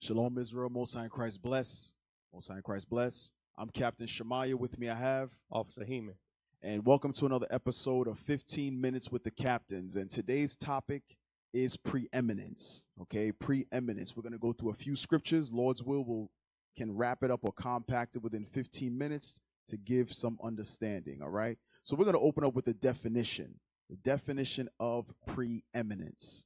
Shalom, Israel. Most High in Christ bless. Most High in Christ bless. I'm Captain Shemaiah. With me I have Officer Heeman. And welcome to another episode of 15 Minutes with the Captains. And today's topic is preeminence. Okay, preeminence. We're going to go through a few scriptures. Lord's will can wrap it up or compact it within 15 minutes to give some understanding. All right. So we're going to open up with the definition. The definition of preeminence.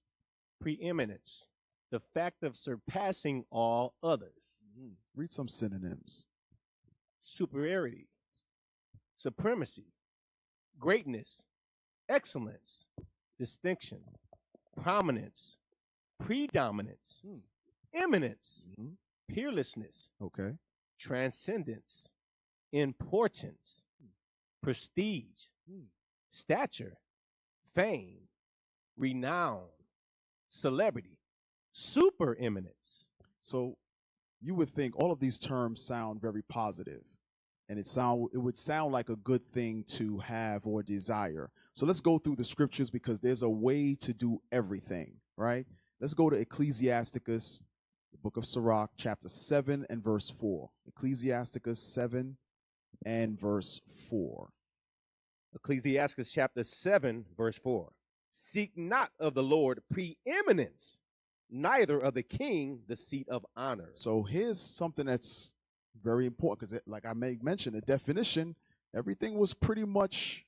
Preeminence, the fact of surpassing all others. Read some synonyms. Superiority, supremacy, greatness, excellence, distinction, prominence, predominance, eminence, peerlessness, Okay. transcendence, importance, prestige, stature, fame, renown, celebrity, supereminence. So you would think all of these terms sound very positive, and it would sound like a good thing to have or desire. So let's go through the scriptures because there's a way to do everything, right? Let's go to Ecclesiasticus, the book of Sirach, chapter 7 and verse 4. Ecclesiasticus 7 and verse 4. Ecclesiasticus chapter 7, verse 4. Seek not of the Lord preeminence, neither of the king the seat of honor. So here's something that's very important because, like I may mention, the definition, everything was pretty much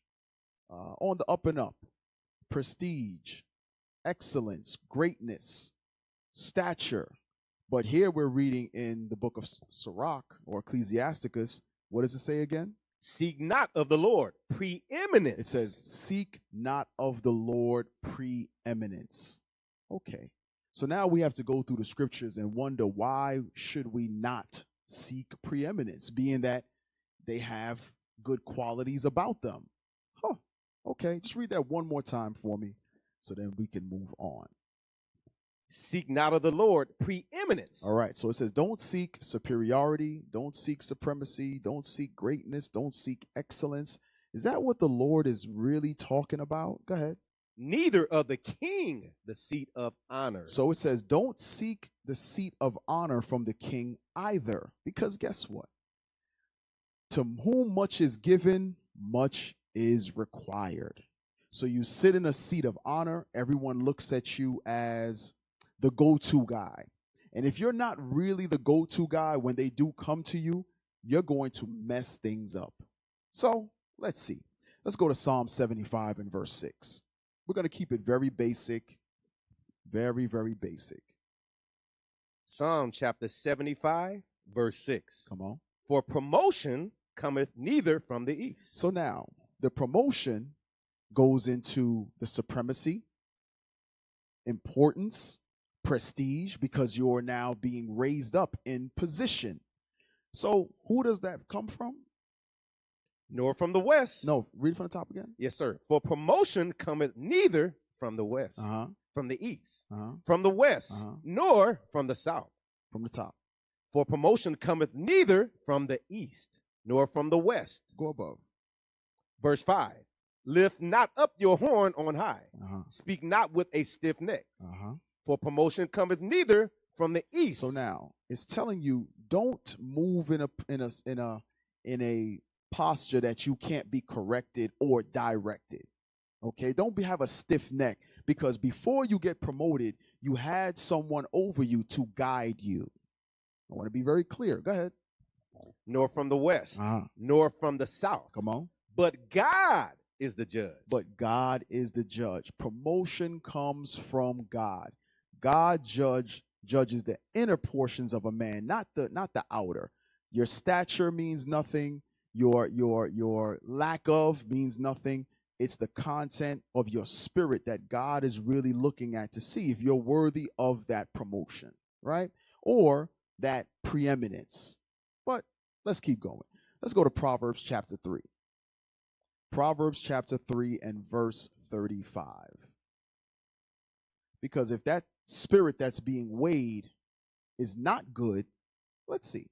on the up and up. Prestige, excellence, greatness, stature. But here we're reading in the book of Sirach or Ecclesiasticus. What does it say again? Seek not of the Lord preeminence. It says, seek not of the Lord preeminence. Okay. So now we have to go through the scriptures and wonder, why should we not seek preeminence, being that they have good qualities about them? Okay, just read that one more time for me so then we can move on. Seek not of the Lord preeminence. All right, so it says, don't seek superiority, don't seek supremacy, don't seek greatness, don't seek excellence. Is that what the Lord is really talking about? Go ahead. Neither of the king the seat of honor. So it says, don't seek the seat of honor from the king either, because guess what? To whom much is given, much is required. So you sit in a seat of honor, everyone looks at you as the go-to guy. And if you're not really the go-to guy when they do come to you, you're going to mess things up. So let's see. Let's go to Psalm 75 and verse 6. We're going to keep it very basic, very, very basic. Psalm chapter 75, verse 6. Come on. For promotion cometh neither from the east. So now, the promotion goes into the supremacy, importance, prestige, because you're now being raised up in position. So who does that come from? Nor from the west. No, read from the top again. Yes, sir. For promotion cometh neither from the west, from the east, from the west, nor from the south. From the top. For promotion cometh neither from the east, nor from the west. Go above. Verse 5. Lift not up your horn on high. Speak not with a stiff neck. For promotion cometh neither from the east. So now it's telling you, don't move in a posture that you can't be corrected or directed. Okay, don't have a stiff neck, because before you get promoted, you had someone over you to guide you. I want to be very clear. Go ahead. Nor from the west, nor from the south. Come on. But God is the judge. But God is the judge. Promotion comes from God. God judges the inner portions of a man, not the outer. Your stature means nothing. Your lack of means nothing. It's the content of your spirit that God is really looking at to see if you're worthy of that promotion, right? Or that preeminence. But let's keep going. Let's go to Proverbs chapter 3. Proverbs chapter 3 and verse 35. Because if that spirit that's being weighed is not good, let's see.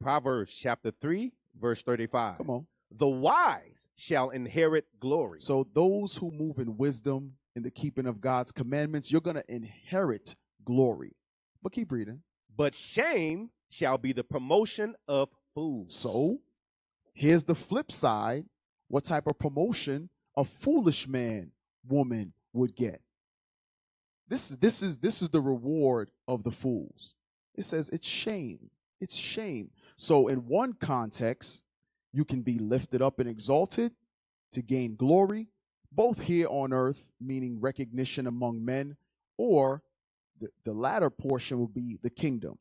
Proverbs chapter 3, verse 35. Come on. The wise shall inherit glory. So those who move in wisdom, in the keeping of God's commandments, you're going to inherit glory. But keep reading. but shame shall be the promotion of fools. So here's the flip side. What type of promotion a foolish man, woman would get? This is the reward of the fools. It says it's shame. It's shame. So in one context, you can be lifted up and exalted to gain glory, both here on earth, meaning recognition among men, or the latter portion will be the kingdom.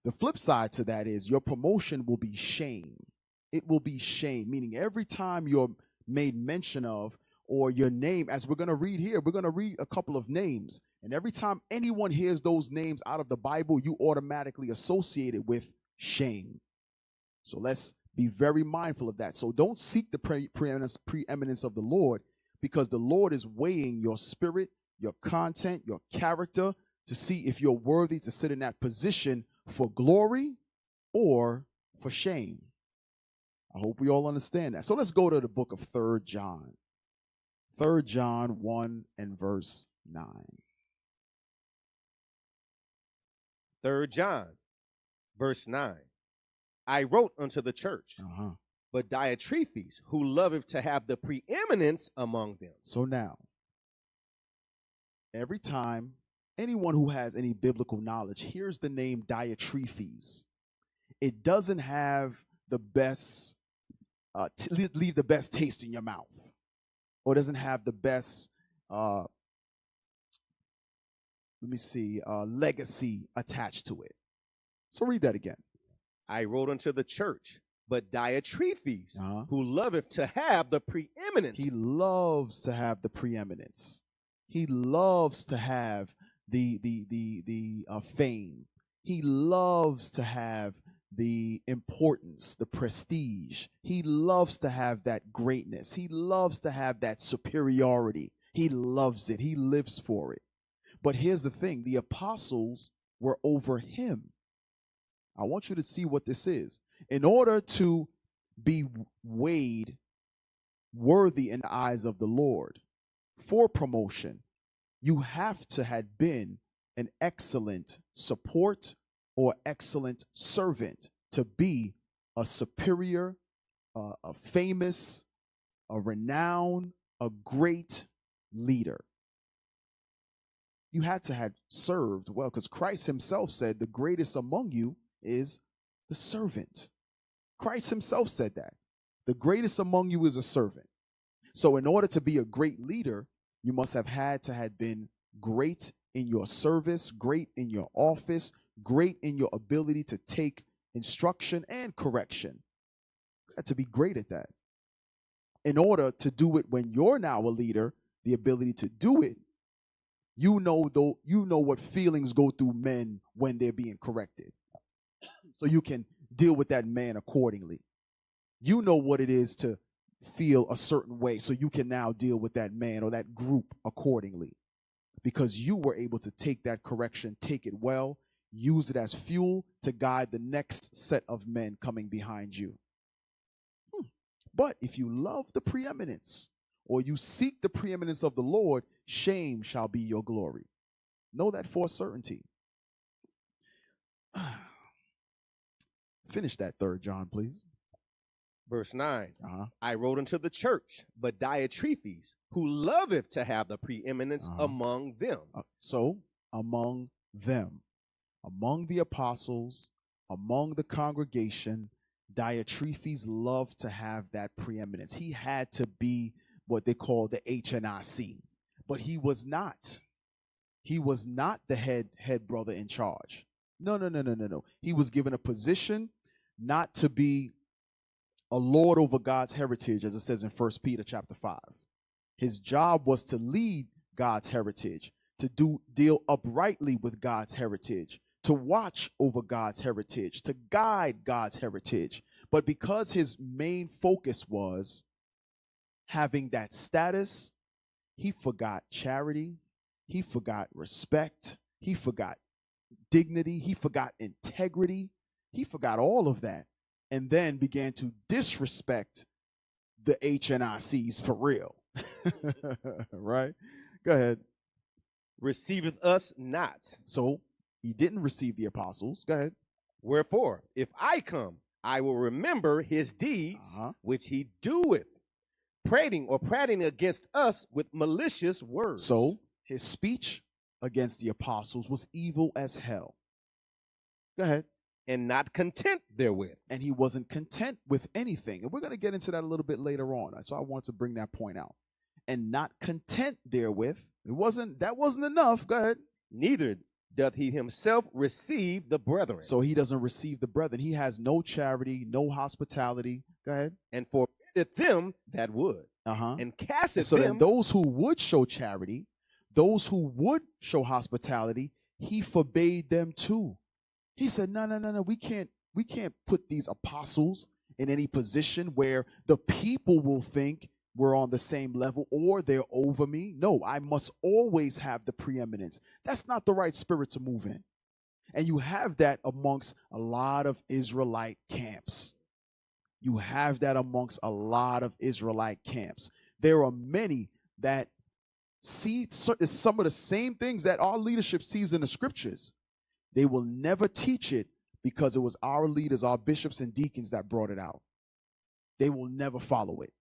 The flip side to that is your promotion will be shame. It will be shame, meaning every time you're made mention of, or your name, as we're going to read here, we're going to read a couple of names. And every time anyone hears those names out of the Bible, you automatically associate it with shame. So let's be very mindful of that. So don't seek the preeminence of the Lord, because the Lord is weighing your spirit, your content, your character, to see if you're worthy to sit in that position for glory or for shame. I hope we all understand that. So let's go to the book of 3 John. 3 John 1 and verse 9. 3 John, verse 9. I wrote unto the church, but Diotrephes, who loveth to have the preeminence among them. So now, every time anyone who has any biblical knowledge hears the name Diotrephes, it doesn't have the best, leave the best taste in your mouth, or doesn't have the best, legacy attached to it. So read that again. I wrote unto the church, but Diotrephes, who loveth to have the preeminence. He loves to have the preeminence. He loves to have the fame. He loves to have the importance, the prestige. He loves to have that greatness. He loves to have that superiority. He loves it. He lives for it. But here's the thing. The apostles were over him. I want you to see what this is. In order to be weighed worthy in the eyes of the Lord for promotion, you have to have been an excellent support or excellent servant to be a superior, a famous, a renowned, a great leader. You had to have served well, because Christ himself said the greatest among you is the servant. Christ himself said that. The greatest among you is a servant. So in order to be a great leader, you must have had to have been great in your service, great in your office, great in your ability to take instruction and correction. You had to be great at that. In order to do it when you're now a leader, the ability to do it, you know what feelings go through men when they're being corrected. So you can deal with that man accordingly. You know what it is to feel a certain way, so you can now deal with that man or that group accordingly, because you were able to take that correction, take it well, use it as fuel to guide the next set of men coming behind you. But if you love the preeminence, or you seek the preeminence of the Lord, shame shall be your glory. Know that for a certainty. Finish that 3 John, please. Verse 9. I wrote unto the church, but Diotrephes, who loveth to have the preeminence among them. So, among them, among the apostles, among the congregation, Diotrephes loved to have that preeminence. He had to be what they call the HNIC, but he was not. He was not the head brother in charge. No. He was given a position not to be a lord over God's heritage, as it says in 1 Peter chapter 5. His job was to lead God's heritage, to deal uprightly with God's heritage, to watch over God's heritage, to guide God's heritage. But because his main focus was having that status, he forgot charity, he forgot respect, he forgot dignity, he forgot integrity, he forgot all of that, and then began to disrespect the HNICs for real. Right? Go ahead. Receiveth us not. So He didn't receive the apostles. Go ahead. Wherefore, if I come, I will remember his deeds, which he doeth, prating against us with malicious words. So his speech against the apostles was evil as hell. Go ahead. And not content therewith. And he wasn't content with anything. And we're going to get into that a little bit later on. So I want to bring that point out. And not content therewith. That wasn't enough. Go ahead. Neither doth he himself receive the brethren. So he doesn't receive the brethren. He has no charity, no hospitality. Go ahead. And forbiddeth them that would. And casteth so them. So then those who would show charity, those who would show hospitality, he forbade them too. He said, no, we can't put these apostles in any position where the people will think we're on the same level or they're over me. No, I must always have the preeminence. That's not the right spirit to move in. And you have that amongst a lot of Israelite camps. You have that amongst a lot of Israelite camps. There are many that see some of the same things that our leadership sees in the scriptures. They will never teach it because it was our leaders, our bishops and deacons that brought it out. They will never follow it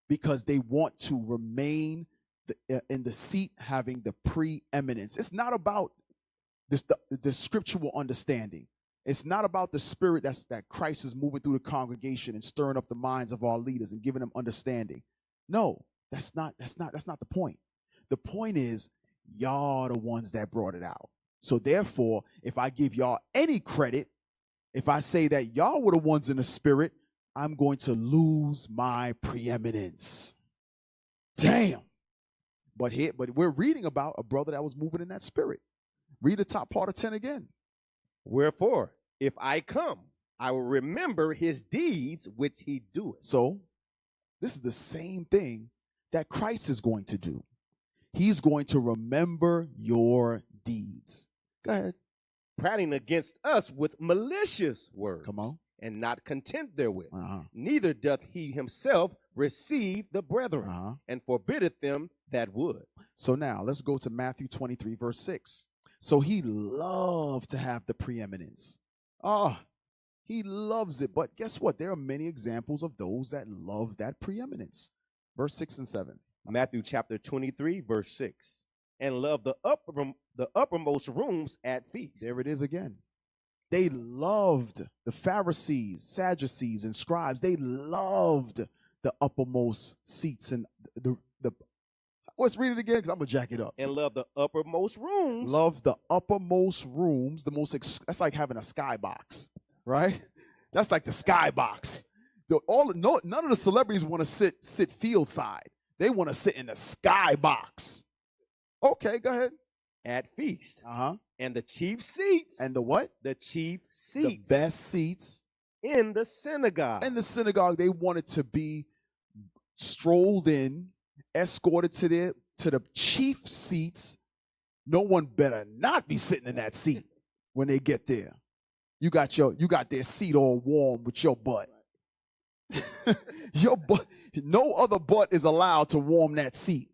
because they want to remain in the seat having the preeminence. It's not about the scriptural understanding. It's not about the spirit that Christ is moving through the congregation and stirring up the minds of our leaders and giving them understanding. No, that's not the point. The point is y'all are the ones that brought it out. So therefore, if I give y'all any credit, if I say that y'all were the ones in the spirit, I'm going to lose my preeminence. Damn. But we're reading about a brother that was moving in that spirit. Read the top part of 10 again. Wherefore, if I come, I will remember his deeds which he doeth. So this is the same thing that Christ is going to do. He's going to remember your deeds. Go ahead. Prating against us with malicious words. Come on. And not content therewith. Neither doth he himself receive the brethren, and forbiddeth them that would. So now let's go to Matthew 23, verse 6. So he loved to have the preeminence. He loves it. But guess what? There are many examples of those that love that preeminence. Verse 6 and 7. Matthew chapter 23, verse 6. And love the uppermost rooms at feasts. There it is again. They loved the Pharisees, Sadducees, and scribes. They loved the uppermost seats and the let's read it again because I'm going to jack it up. And love the uppermost rooms. Love the uppermost rooms. That's like having a skybox, right? That's like the skybox. None of the celebrities want to sit field side. They want to sit in the skybox. Okay, go ahead. At feast. And the chief seats. And the what? The chief seats. The best seats. In the synagogue. In the synagogue, they wanted to be strolled in, escorted to the chief seats. No one better not be sitting in that seat when they get there. You got their seat all warm with your butt. Your butt. No other butt is allowed to warm that seat.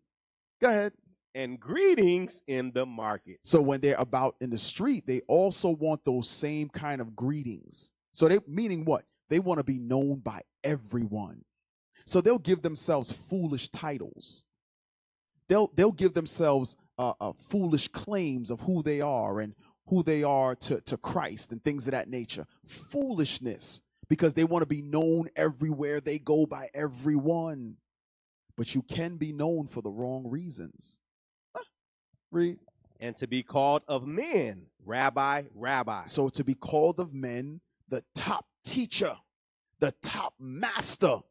Go ahead. And greetings in the market. So when they're about in the street, they also want those same kind of greetings. So meaning what? They want to be known by everyone. So they'll give themselves foolish titles. They'll give themselves foolish claims of who they are and who they are to Christ and things of that nature. Foolishness, because they want to be known everywhere they go by everyone. But you can be known for the wrong reasons. Read. And to be called of men, rabbi, rabbi. So to be called of men, the top teacher, the top master,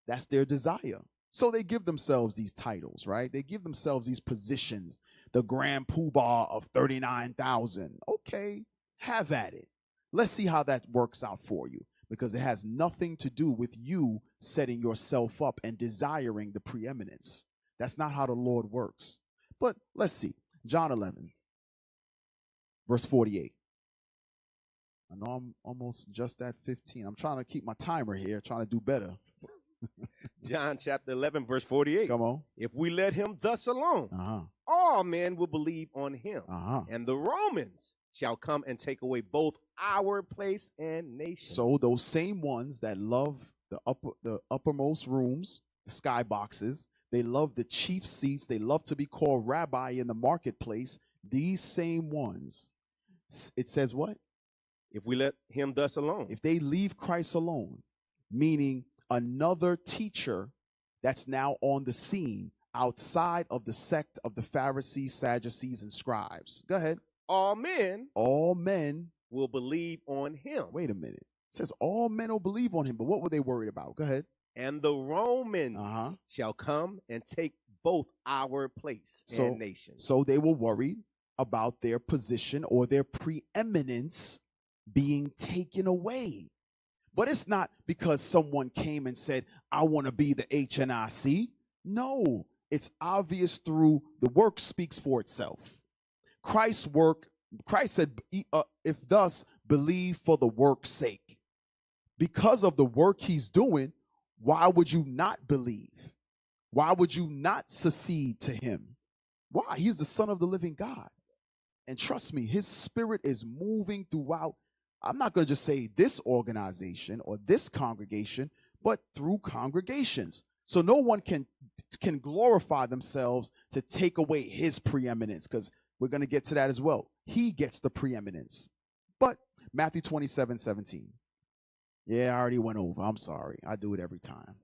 that's their desire. So they give themselves these titles, right? They give themselves these positions. The grand poobah of 39,000. Okay, have at it. Let's see how that works out for you, because it has nothing to do with you setting yourself up and desiring the preeminence. That's not how the Lord works. But let's see. John 11, verse 48. I know I'm almost just at 15. I'm trying to keep my timer here, trying to do better. John chapter 11, verse 48. Come on. If we let him thus alone, all men will believe on him. And the Romans, shall come and take away both our place and nation. So those same ones that love the uppermost rooms, the skyboxes, they love the chief seats, they love to be called rabbi in the marketplace. These same ones, it says what? If we let him thus alone. If they leave Christ alone, meaning another teacher that's now on the scene outside of the sect of the Pharisees, Sadducees, and scribes. Go ahead. All men will believe on him. Wait a minute. It says all men will believe on him, but what were they worried about? Go ahead. And the Romans shall come and take both our place and nation. So they were worried about their position or their preeminence being taken away. But it's not because someone came and said, I want to be the HNIC. No, it's obvious through the work speaks for itself. Christ said, if thus believe for the work's sake. Because of the work he's doing, why would you not believe? Why would you not succeed to him? Why? He's the Son of the living God. And trust me, his spirit is moving throughout. I'm not going to just say this organization or this congregation, but through congregations. So no one can glorify themselves to take away his preeminence, because we're going to get to that as well. He gets the preeminence. But Matthew 27:17. Yeah, I already went over. I'm sorry. I do it every time.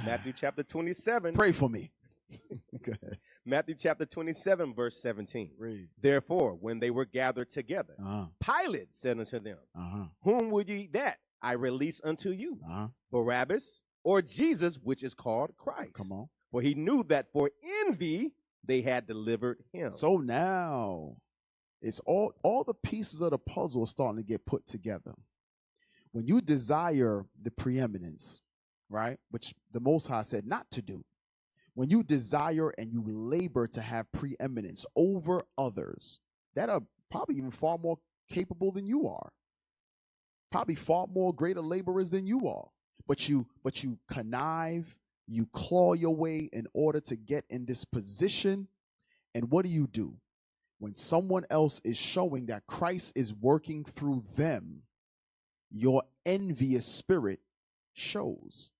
Matthew chapter 27. Pray for me. Go ahead. Matthew chapter 27, verse 17. Read. Therefore, when they were gathered together, Pilate said unto them, Whom would ye that I release unto you? Barabbas or Jesus, which is called Christ? Come on. For he knew that for envy they had delivered him. So now it's all the pieces of the puzzle are starting to get put together. When you desire the preeminence, right, which the Most High said not to do, when you desire and you labor to have preeminence over others that are probably even far more capable than you are, probably far more greater laborers than you are, but you connive, you claw your way in order to get in this position. And what do? When someone else is showing that Christ is working through them, your envious spirit shows.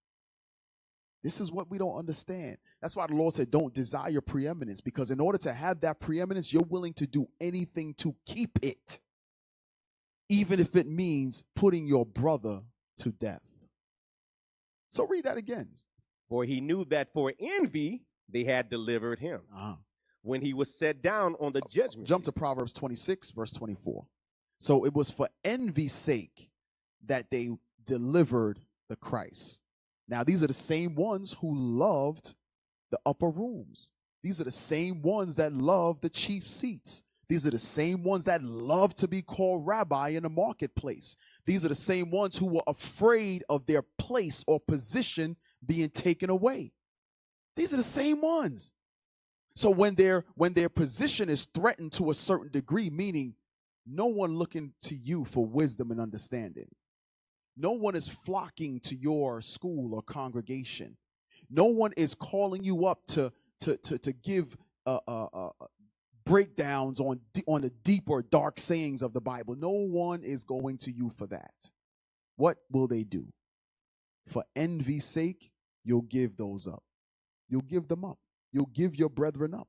This is what we don't understand. That's why the Lord said, don't desire preeminence, because in order to have that preeminence, you're willing to do anything to keep it, even if it means putting your brother to death. So read that again. For he knew that for envy they had delivered him when he was set down on the judgment seat. To Proverbs 26, verse 24. So it was for envy's sake that they delivered the Christ. Now, these are the same ones who loved the upper rooms. These are the same ones that love the chief seats. These are the same ones that love to be called rabbi in the marketplace. These are the same ones who were afraid of their place or position being taken away. These are the same ones. So when their position is threatened to a certain degree, meaning no one looking to you for wisdom and understanding, no one is flocking to your school or congregation, no one is calling you up to give breakdowns on the deep or dark sayings of the Bible. No one is going to you for that. What will they do? For envy's sake, you'll give those up. You'll give them up. You'll give your brethren up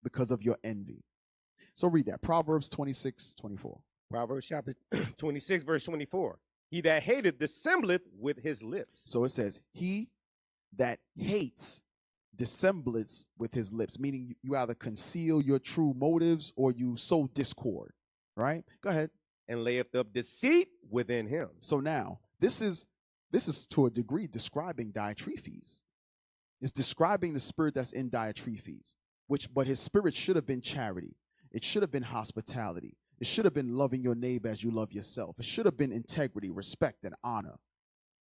because of your envy. So read that. Proverbs 26:24. Proverbs chapter 26, verse 24. He that hated dissembleth with his lips. So it says, he that hates dissembleth with his lips, meaning you either conceal your true motives or you sow discord, right? Go ahead. And layeth up deceit within him. So now, this is to a degree describing Diotrephes. It's describing the spirit that's in Diotrephes, but his spirit should have been charity. It should have been hospitality. It should have been loving your neighbor as you love yourself. It should have been integrity, respect, and honor.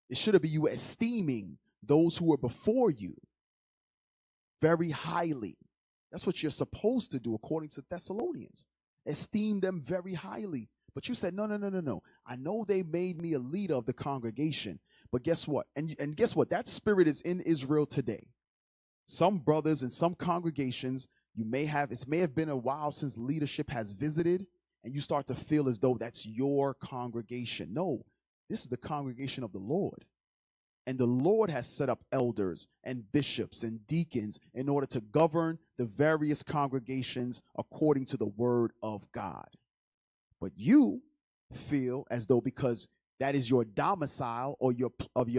It should have been you esteeming those who were before you very highly. That's what you're supposed to do according to Thessalonians. Esteem them very highly. But you said, no. I know they made me a leader of the congregation, but guess what? And guess what? That spirit is in Israel today. Some brothers in some congregations, it may have been a while since leadership has visited, and you start to feel as though that's your congregation. No, this is the congregation of the Lord. And the Lord has set up elders and bishops and deacons in order to govern the various congregations according to the word of God. But you feel as though because that is your domicile or your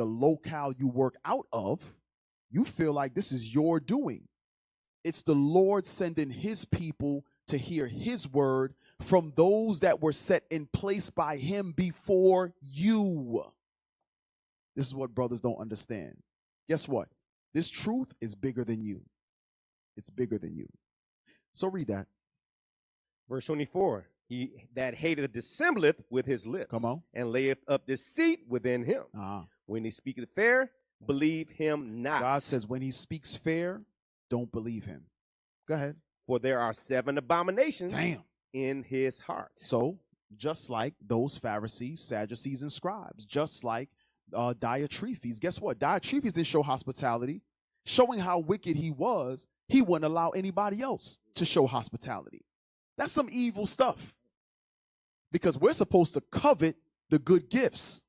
locale you work out of, you feel like this is your doing. It's the Lord sending his people to hear his word from those that were set in place by him before you. This is what brothers don't understand. Guess what? This truth is bigger than you. It's bigger than you. So read that. Verse 24. He that hateth dissembleth with his lips. Come on. And layeth up deceit within him. When he speaketh fair, believe him not. God says when he speaks fair, don't believe him. Go ahead. For there are 7 abominations in his heart. So just like those Pharisees, Sadducees, and scribes, just like Diotrephes. Guess what? Diotrephes didn't show hospitality. Showing how wicked he was, he wouldn't allow anybody else to show hospitality. That's some evil stuff. Because we're supposed to covet the good gifts.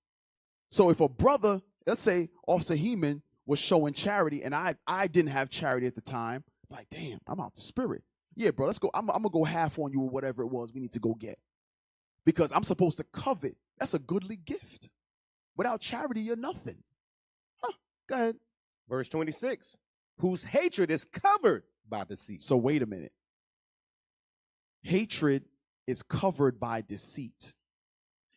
So if a brother, let's say Officer Heeman was showing charity and I didn't have charity at the time, like, damn, I'm out the spirit. Yeah, bro, let's go. I'm going to go half on you or whatever it was we need to go get. Because I'm supposed to covet. That's a goodly gift. Without charity, you're nothing. Go ahead. Verse 26. Whose hatred is covered by deceit. So wait a minute. Hatred is covered by deceit.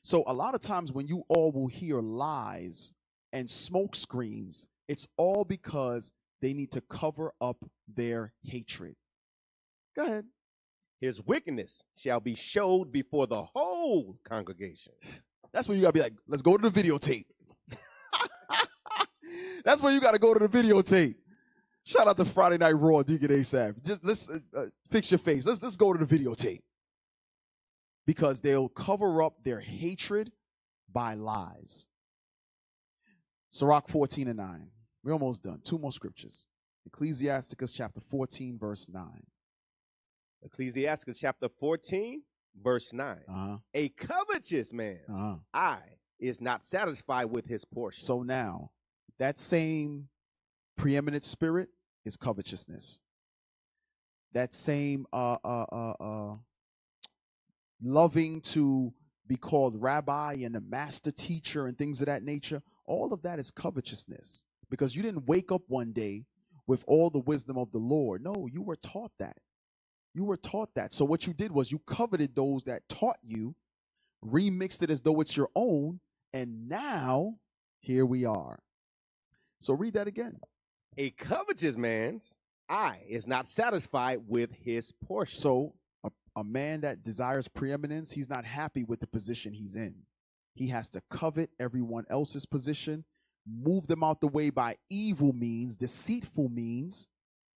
So a lot of times when you all will hear lies and smoke screens, it's all because they need to cover up their hatred. Go ahead. His wickedness shall be showed before the whole congregation. That's when you gotta be like, let's go to the videotape. That's when you gotta go to the videotape. Shout out to Friday Night Raw, Deacon Asaph. Just let's fix your face. Let's go to the videotape. Because they'll cover up their hatred by lies. Sirach 14:9. We're almost done. 2 more scriptures. Ecclesiasticus chapter 14, verse 9. Ecclesiasticus chapter 14, verse 9. A covetous man's eye is not satisfied with his portion. So now, that same preeminent spirit is covetousness. That same loving to be called rabbi and a master teacher and things of that nature, all of that is covetousness. Because you didn't wake up one day with all the wisdom of the Lord. No, you were taught that. You were taught that. So what you did was you coveted those that taught you, remixed it as though it's your own, and now here we are. So read that again. A covetous man's eye is not satisfied with his portion. So a man that desires preeminence, he's not happy with the position he's in. He has to covet everyone else's position, move them out the way by evil means, deceitful means,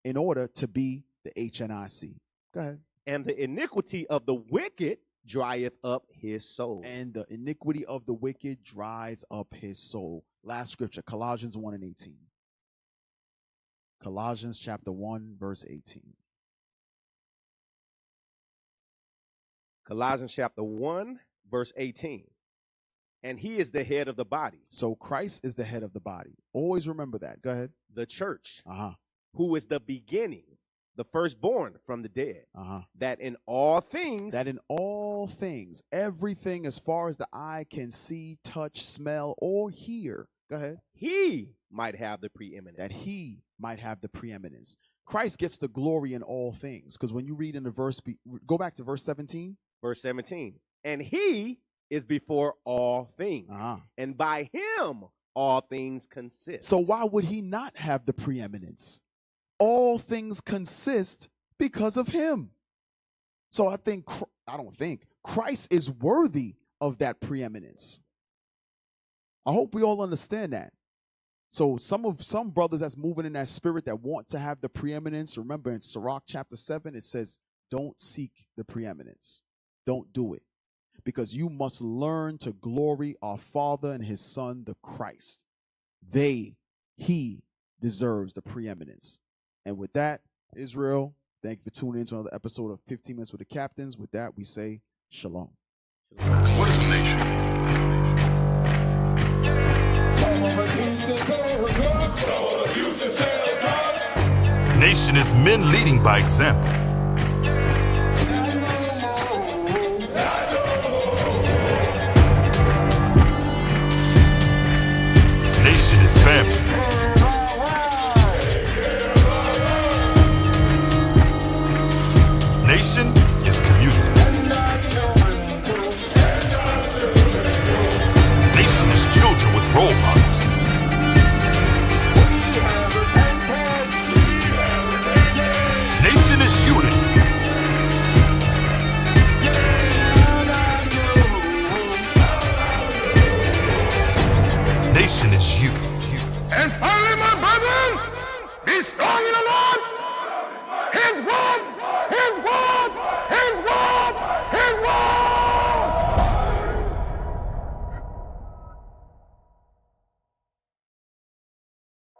in order to be the HNIC. Go ahead. And the iniquity of the wicked drieth up his soul. And the iniquity of the wicked dries up his soul. Last scripture, Colossians 1:18. Colossians chapter 1, verse 18. Colossians chapter 1, verse 18. And he is the head of the body. So Christ is the head of the body. Always remember that. Go ahead. The church, who is the beginning, the firstborn from the dead, that in all things, everything as far as the eye can see, touch, smell, or hear, go ahead, he might have the preeminence. That he might have the preeminence. Christ gets the glory in all things. Because when you read in the verse, go back to verse 17. Verse 17. And he is before all things. And by him all things consist. So why would he not have the preeminence? All things consist because of him. So I don't think Christ is worthy of that preeminence. I hope we all understand that. So some brothers that's moving in that spirit that want to have the preeminence, remember in Sirach chapter 7, it says, don't seek the preeminence. Don't do it. Because you must learn to glory our Father and his Son, the Christ. He deserves the preeminence. And with that, Israel, thank you for tuning in to another episode of 15 Minutes with the Captains. With that, we say Shalom. What is a nation? Nation is men leading by example. Nation is family. Nation is community. Nation is children with role models. Nation is unity. Nation is you. And finally, my brethren, be strong in the Lord. His word